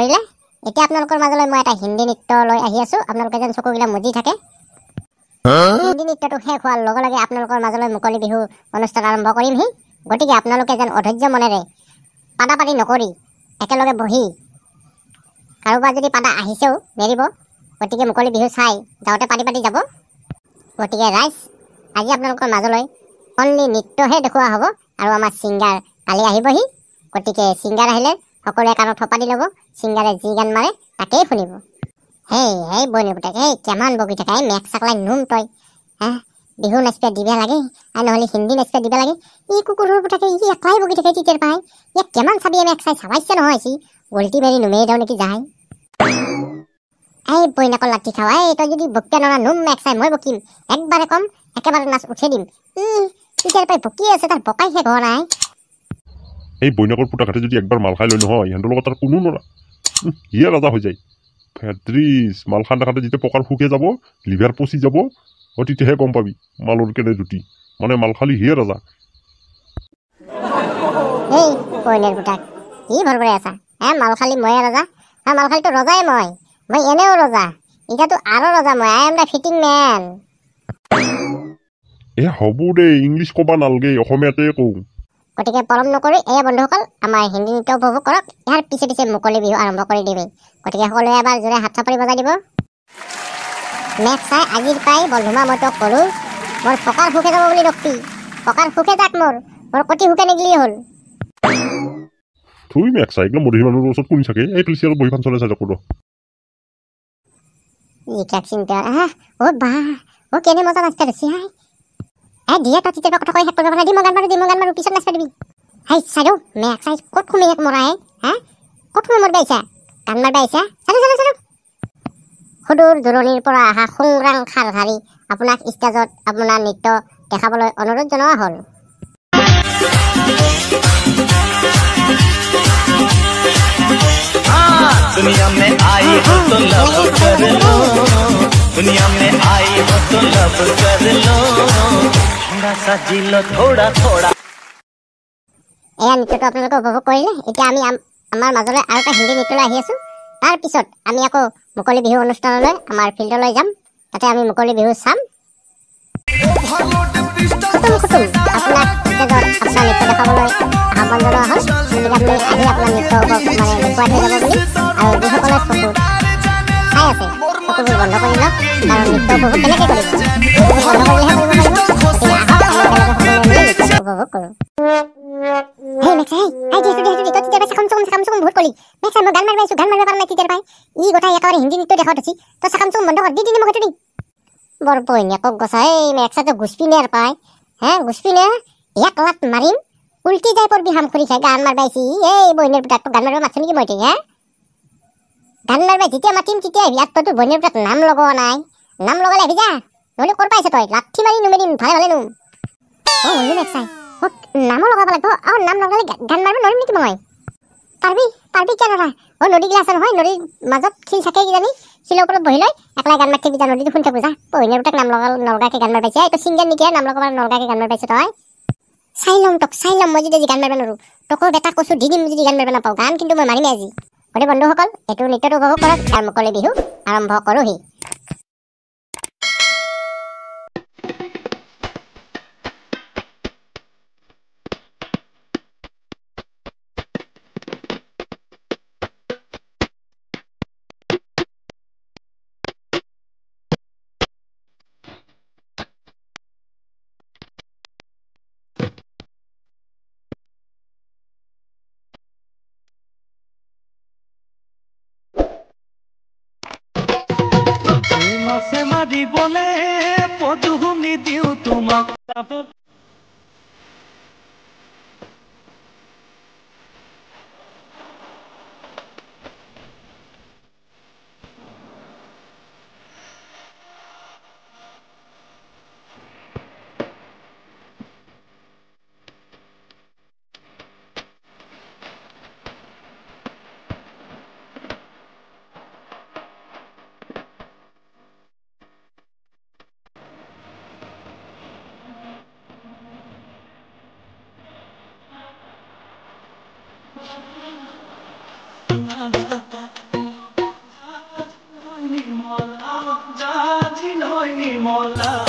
কৰিলে। এতিয়া আপোনালোকৰ মাজলৈ মই এটা হিন্দী নৃত্য লৈ আহি আছো। আপোনালোকে যেন চকুগিলা মুজি থাকে। হিন্দী নৃত্যটো শেষ হোৱাৰ লগে লগে আপোনালোকৰ মাজলৈ মুকলি বিহু অনুষ্ঠান আৰম্ভ কৰিমহি। গতিকে আপোনালোকে যেন অধৈৰ্য মনেৰে পাদাপাতি নকৰি একেলগে বহি, কাৰোবাৰ যদি পাদা আহিছেও নেৰিব। গতিকে মুকলি বিহু চাই যাওঁতে পাতি পাতি যাব। গতিকে ৰাইজ, আজি আপোনালোকৰ মাজলৈ অনলি নৃত্যহে দেখুওৱা হ'ব। আৰু আমাৰ ছিংগাৰ কালি আহিবহি। গতিকে ছিংগাৰ আহিলে সকলোৱে কাণত থপা দি ল'ব। ছিংগাৰে যি গান মাৰে তাকেই শুনিব। হেই বইনৰ পুতেক, কেমান বগি থাকে, মেক চাকলাই নুম তই। বিহু নাচিব দিবা লাগে, আৰু নহ'লে হিন্দী নাচিব দিবা লাগে। ই কুকুৰৰ পুতেকে ই একলাই বগি থাকে তেতিয়াৰ পাই। ইয়াক কিমান চাবি মেক চাই চাবাইছে নহয় সি। গল্টি মাৰি নুমেই দাও নেকি যায়। বইনাকৰ লাঠি খাৱা, তই যদি বকিয়া নৰা নুম মেক চাই মই বকিম। একবাৰে কম একেবাৰে নাচ উঠে দিম। তেতিয়াৰ পাই বকি আছে, তাৰ বকাই শেষ হোৱা নাই। এই বইনাকৰ পুতাকাতে যদি একবাৰ মাল খাই লয় নহয়, সিহঁতৰ লগত তাৰ কোনো নৰা সিয়ে ৰাজা হৈ যায়। ফেড্ৰিজ মাল খান দেখাতে যেতিয়া পকাৰ শুকে যাব, লিভাৰ পচি যাব, তেতিয়াহে গম পাবি মালৰ কেনে জুতি। মানে মাল খালি সিয়ে ৰাজা। বইনাৰ পুতাক কি ভৰভৰাই আছা? মাল খালি ময়ে ৰজা? মাল খালিতো ৰজাই মই এনেও ৰজা। এতিয়াতো আৰু ৰজা মই। I am the fitting men. হ'ব দে, ইংলিছ কবা নালগে, অসমীয়াতে কওঁ। গতিকে পলম নকৰি বন্ধুসকল আমাৰ হিন্দী নৃত্য উপভোগ কৰক। ইয়াৰ পিছে পিছে মুকলি বিহু আৰম্ভ কৰি দিবি। গতিকে সকলোৱে এবাৰ জোৰে হাত চাপৰি বজাই দিব। মেক চাই আজিৰ পাই বন্ধুমা মই তোক কলো, মোৰ পকাৰ সুখে যাব বুলি ৰখবি। পকাৰ সুখে যাক মোৰ কটি সুখে নিগলিয়ে হ'ল। তুই মেক চাই একদম মধুৰী মানুহৰ ওচৰত কোন থাকে। এই প্লিচি অলপ বহিখন চলাই চাই যাক কেনে মজা নাচতে ধৰছি। দিয়ে তই তেতিয়া কথা কৈ শেষ কৰিব পৰা দি মই গান মাৰো পিছত নাচবা দিবি। চাই মেক চাই ক'ত সুমি এক মৰা ক'ত সুমি মৰবা আহিছা? গান মাৰবা আহিছা? চালো সুদূৰ দূৰণিৰ পৰা অহা সংগ্ৰাম খাৰধাৰী আপোনাক ষ্টেজত আপোনাৰ নৃত্য দেখাবলৈ অনুৰোধ জনোৱা হ'ল। दुनिया में आई हो तो लव कर लो, दुनिया में आई हो तो लव कर लो, थोड़ा सा जी लो थोड़ा थोड़ा। এয়া নৃত্যটো আপোনালোকে উপভোগ কৰিলে। এতিয়া আমি আমাৰ মাজলৈ আৰু এটা হিন্দী নৃত্যলৈ আহি আছো। তাৰ পিছত আমি আকৌ মুকলি বিহু অনুষ্ঠানলৈ আমাৰ ফিল্ডলৈ যাম। তাতে আমি মুকলি বিহু চাম। আপোনাক ষ্টেজত আপোনাৰ নৃত্য দেখাবলৈ আহ্বান জনোৱা হ'ল। গতিকে আপুনি আহি আপোনাৰ নৃত্য দেখুৱাই থৈ যাব বুলি। আৰু যিসকলে চকু চাই আছে চকুবোৰ বন্ধ কৰি লওক, কাৰণ নৃত্য উপভোগ কেনেকৈ কৰিব? বন্ধ কৰিলেহে কৰিব পাৰিব। গতিকে আহক একেলগে সকলোৱে মিলি নৃত্যটো উপভোগ কৰোঁ। হিন্দী নৃত্য দেখাত আছি তই চাকাম চুম বন্ধ কৰ দি দিনি মোক দি বৰ বইনাকক গছাই মেকসাটো গুছপি নে পাই গুছপি নে এক লাট মাৰিম উল্টি যাই পৰবি হাম খুৰি খাই গান মারবাইছি। এই বইনের পুতাক গান মারবা মাছ নাকি মই গান মারবাই যেতিয়া মাতিম তেতিয়া আহিবি। তো বইনের পুতাক নাম লগোৱা নাই, নাম লগালে আহিবি যা, নহলে কৰ পাইছ তই লাঠি মাৰি নুমেৰিম ভালে ভালে নুম। হলো মেকসাই নামো লগাব লাগব। নাম লগালে গান মারব নৰিম নেকি মই? পাৰবি কেন নৰা? নদী গিলা আছে নহয়, নদীৰ মাজত শিল থাকে কিজানি, শিলৰ ওপৰত বহি লৈ একলাই গান মাতি যা, নদীটো শুনি থাকো যা। বইনের পুতাক নাম নলগাকে গান মারবাইছে। এইটো ছিংগাৰ নেকি নাম লগাব নলগাকে গান মাৰবাইছে তই? চাই ল'ম মই যদি গান মাৰিব নোৱাৰো। তোকো বেটা কচু দি দিম যদি গান মাৰিব নাপাওঁ। গান কিন্তু মই মাৰিমে আজি। গতিকে বন্ধুসকল এইটো নৃত্যটো উপভোগ কৰক। আৰু মুকলি বিহু আৰম্ভ কৰোহি। মাছে মাৰিবলে পদুমনি দিওঁ তোমাক। मौला